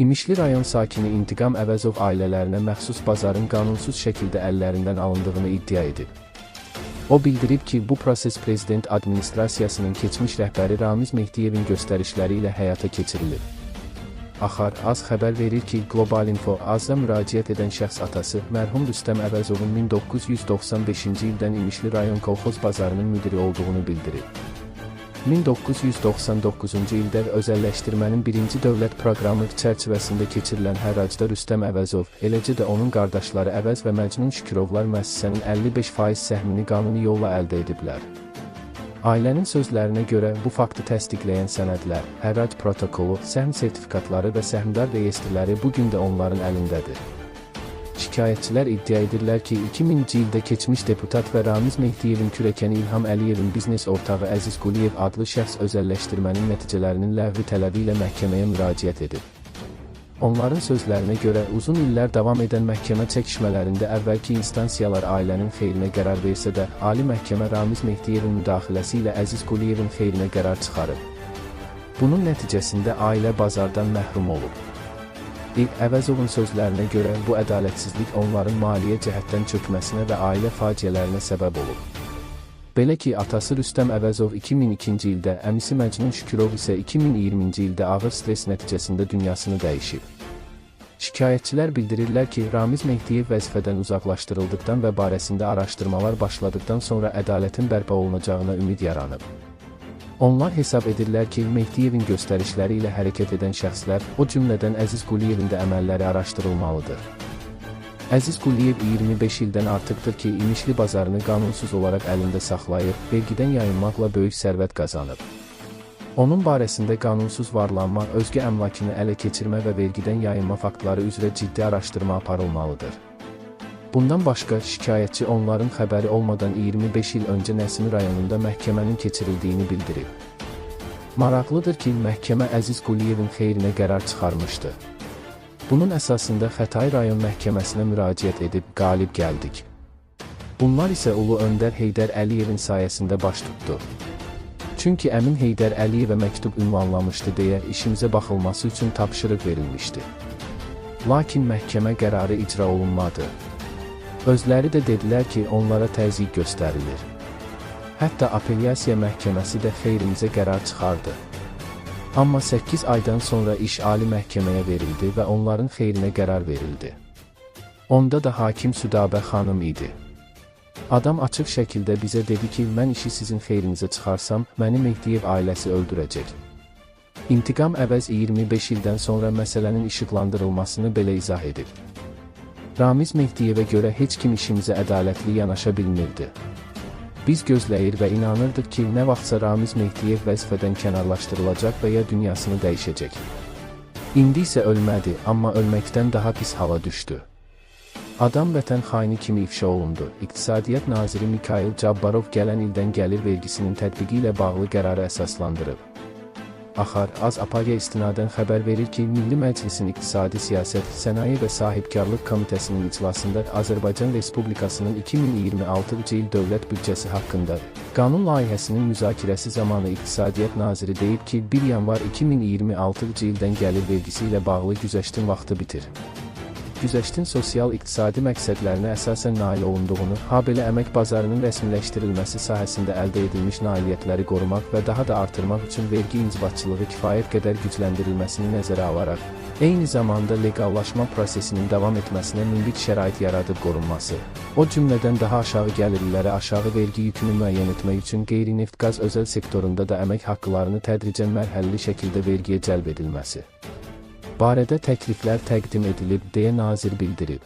İmişli rayon sakini İntiqam Əvəzov ailələrinə məxsus bazarın qanunsuz şəkildə əllərindən alındığını iddia edib. O bildirib ki, bu proses prezident administrasiyasının keçmiş rəhbəri Ramiz Mehdiyevin göstərişləri ilə həyata keçirilir. Axar Az xəbər verir ki, Global Info Azra müraciət edən şəxs atası, mərhum Rüstəm Əvəzovun 1995-ci ildən İmişli rayon kolxoz bazarının müdiri olduğunu bildirib. 1999-cu ildə özəlləşdirmənin birinci dövlət proqramı çərçivəsində keçirilən hərracda Rüstəm Əvəzov, eləcə də onun qardaşları Əvəz və Məcnun Şükurovlar müəssisənin 55% səhmini qanuni yolla əldə ediblər. Ailənin sözlərinə görə, bu faktı təsdiqləyən sənədlər, hərrac protokolu, səhm sertifikatları və səhmdar reyestrləri bugün də onların əlindədir. Şikayətçilər iddia edirlər ki, 2000-ci ildə keçmiş deputat və Ramiz Mehdiyevin kürəkəni İlham Əliyevin biznes ortağı Əziz Quliyev adlı şəxs özəlləşdirmənin nəticələrinin ləğvi tələbi ilə məhkəməyə müraciət edib. Onların sözlərinə görə, uzun illər davam edən məhkəmə çəkişmələrində əvvəlki instansiyalar ailənin xeyrinə qərar versə də, Ali Məhkəmə Ramiz Mehdiyevin müdaxiləsi ilə Əziz Quliyevin xeyrinə qərar çıxarıb. Bunun nəticəsində ailə bazardan məhrum olub. Əvəzovun sözlərinə görə, bu ədalətsizlik onların maliyyə cəhətdən çökməsinə və ailə faciələrinə səbəb olub. Belə ki, atası Rüstəm Əvəzov 2002-ci ildə, əmisi Məcnun Şükürov isə 2020-ci ildə ağır stres nəticəsində dünyasını dəyişib. Şikayətçilər bildirirlər ki, Ramiz Mehdiyev vəzifədən uzaqlaşdırıldıqdan və barəsində araşdırmalar başladıqdan sonra ədalətin bərpa olunacağına ümid yaranıb. Onlar hesab edirlər ki, Mehdiyevin göstərişləri ilə hərəkət edən şəxslər, o cümlədən Əziz Quliyevin də əməlləri araşdırılmalıdır. Əziz Quliyev 25 ildən artıqdır ki, İmişli bazarını qanunsuz olaraq əlində saxlayıb, vergidən yayınmaqla böyük sərvət qazanıb. Onun barəsində qanunsuz varlanma, özgə əmlakını ələ keçirmə və vergidən yayınma faktları üzrə ciddi araşdırma aparılmalıdır. Bundan başqa, şikayətçi onların xəbəri olmadan 25 il öncə Nəsimi rayonunda məhkəmənin keçirildiyini bildirib. Maraqlıdır ki, məhkəmə Əziz Quliyevin xeyrinə qərar çıxarmışdı. Bunun əsasında Xətai rayon məhkəməsinə müraciət edib, qalib gəldik. Bunlar isə Ulu Öndər Heydər Əliyevin sayəsində baş tutdu. Çünki əmin Heydər Əliyevə məktub ünvanlamışdı deyə işimizə baxılması üçün tapşırıq verilmişdi. Lakin məhkəmə qərarı icra olunmadı. Özləri də dedilər ki, onlara təzyiq göstərilir. Hətta apellyasiya məhkəməsi də xeyrimizə qərar çıxardı. Amma 8 aydan sonra iş Ali məhkəməyə verildi və onların xeyrinə qərar verildi. Onda da hakim Südabə xanım idi. Adam açıq şəkildə bizə dedi ki, mən işi sizin xeyrinizə çıxarsam, məni Mehdiyev ailəsi öldürəcək. İntiqam Əvəz 25 ildən sonra məsələnin işıqlandırılmasını belə izah edib. Ramiz Mehdiyevə görə heç kim işimizə ədalətli yanaşa bilmirdi. Biz gözləyir və inanırdıq ki, nə vaxtsa Ramiz Mehdiyev vəzifədən kənarlaşdırılacaq və ya dünyasını dəyişəcək. İndi isə ölmədi, amma ölməkdən daha pis hala düşdü. Adam vətən xaini kimi ifşa olundu. İqtisadiyyat naziri Mikhail Cabbarov gələn ildən gəlir vergisinin tətbiqi ilə bağlı qərarı əsaslandırıb. Axar Az APAG-a istinadən xəbər verir ki, Milli Məclisin İqtisadi Siyasət, Sənaye və Sahibkarlıq Komitəsinin iclasında Azərbaycan Respublikasının 2026-cı il dövlət büdcəsi haqqında qanun layihəsinin müzakirəsi zamanı İqtisadiyyat naziri deyib ki, 1 yanvar 2026-cı ildən gəlir vergisi ilə bağlı güzəştin vaxtı bitir. Güzəştin sosial-iqtisadi məqsədlərinə əsasən nail olunduğunu, habelə əmək bazarının rəsmiləşdirilməsi sahəsində əldə edilmiş nailiyyətləri qorumaq və daha da artırmaq üçün vergi inzibatçılığı kifayət qədər gücləndirilməsini nəzərə alaraq, eyni zamanda legallaşma prosesinin davam etməsinə münbit şərait yaradıb qorunması, o cümlədən daha aşağı gəlirlilərə aşağı vergi yükünü müəyyən etmək üçün qeyri-neft qaz özəl sektorunda da əmək haqqılarını tədricən mərhələli şəkildə vergiyə cəlb edilməsi barədə təkliflər təqdim edilib, deyə nazir bildirib.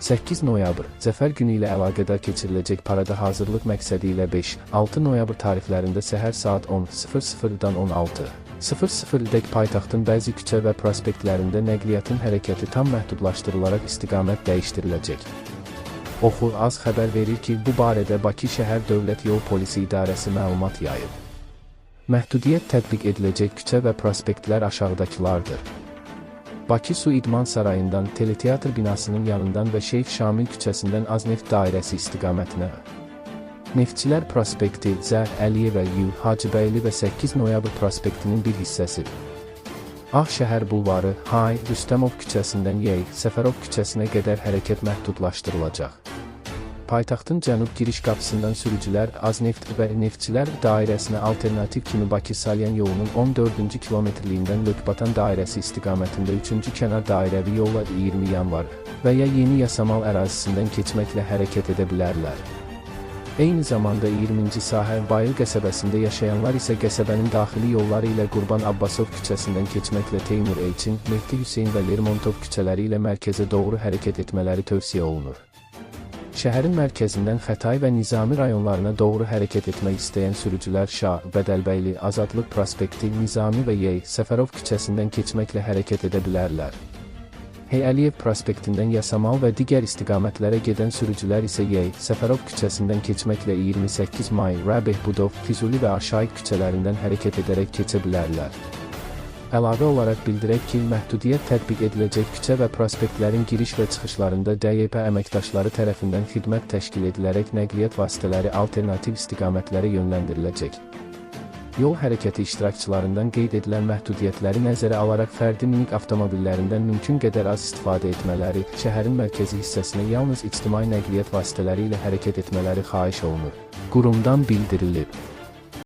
8 noyabr, Zəfər günü ilə əlaqədar keçiriləcək parada hazırlıq məqsədi ilə 5-6 noyabr tarixlərində səhər saat 10:00-dan 16:00-dək paytaxtın bəzi küçə və prospektlərində nəqliyyatın hərəkəti tam məhdudlaşdırılaraq istiqamət dəyişdiriləcək. Oxu Az xəbər verir ki, bu barədə Bakı Şəhər Dövlət Yol Polisi İdarəsi məlumat yayıb. Məhdudiyyət tətbiq ediləcək küçə və prospektlər aşağıdakılardır. Bakı Su İdman Sarayından Teleteatr binasının yanından və Şeyx Şamil küçəsindən Azneft dairəsi istiqamətinə. Neftçilər prospekti, Zər, Əliyevə, Hacıbəyli və 8 noyabr prospektinin bir hissəsi. Ağşəhər bulvarı, Hay, Rüstəmov küçəsindən Yey, Səfərov küçəsinə qədər hərəkət məhdudlaşdırılacaq. Paytaxtın cənub giriş qapısından sürücülər Azneft və Neftçilər dairəsinə alternativ kimi Bakı-Salyan yolunun 14-cü kilometrliyindən Lökbatan dairəsi istiqamətində 3-cü kənar dairəvi yolla 20 yanvar və ya yeni yasamal ərazisindən keçməklə hərəkət edə bilərlər. Eyni zamanda 20-ci sahə Bayıl qəsəbəsində yaşayanlar isə qəsəbənin daxili yolları ilə Qurban Abbasov küçəsindən keçməklə Teymur Elçin, Mehdi Hüseyn və Lermontov küçələri ilə mərkəzə doğru hərəkət etmələri tövsiyə olunur. Şəhərin mərkəzindən Xətay və Nizami rayonlarına doğru hərəkət etmək istəyən sürücülər Şah, Bədəlbəyli, Azadlıq prospekti, Nizami və Yey, Səfərov küçəsindən keçməklə hərəkət edə bilərlər. Əliyev prospektindən Yasamal və digər istiqamətlərə gedən sürücülər isə Yey, Səfərov küçəsindən keçməklə 28 may, Rəbehbudov, Füzuli və Aşaiq küçələrindən hərəkət edərək keçə bilərlər. Əlavə olaraq bildirək ki, məhdudiyyət tətbiq ediləcək küçə və prospektlərin giriş və çıxışlarında DYP əməkdaşları tərəfindən xidmət təşkil edilərək nəqliyyat vasitələri alternativ istiqamətlərə yönləndiriləcək. Yol hərəkəti iştirakçılarından qeyd edilən məhdudiyyətləri nəzərə alaraq fərdi minik avtomobillərindən mümkün qədər az istifadə etmələri, şəhərin mərkəzi hissəsinə yalnız ictimai nəqliyyat vasitələri ilə hərəkət etmələri xahiş olunur. Qurumdan bildirilib.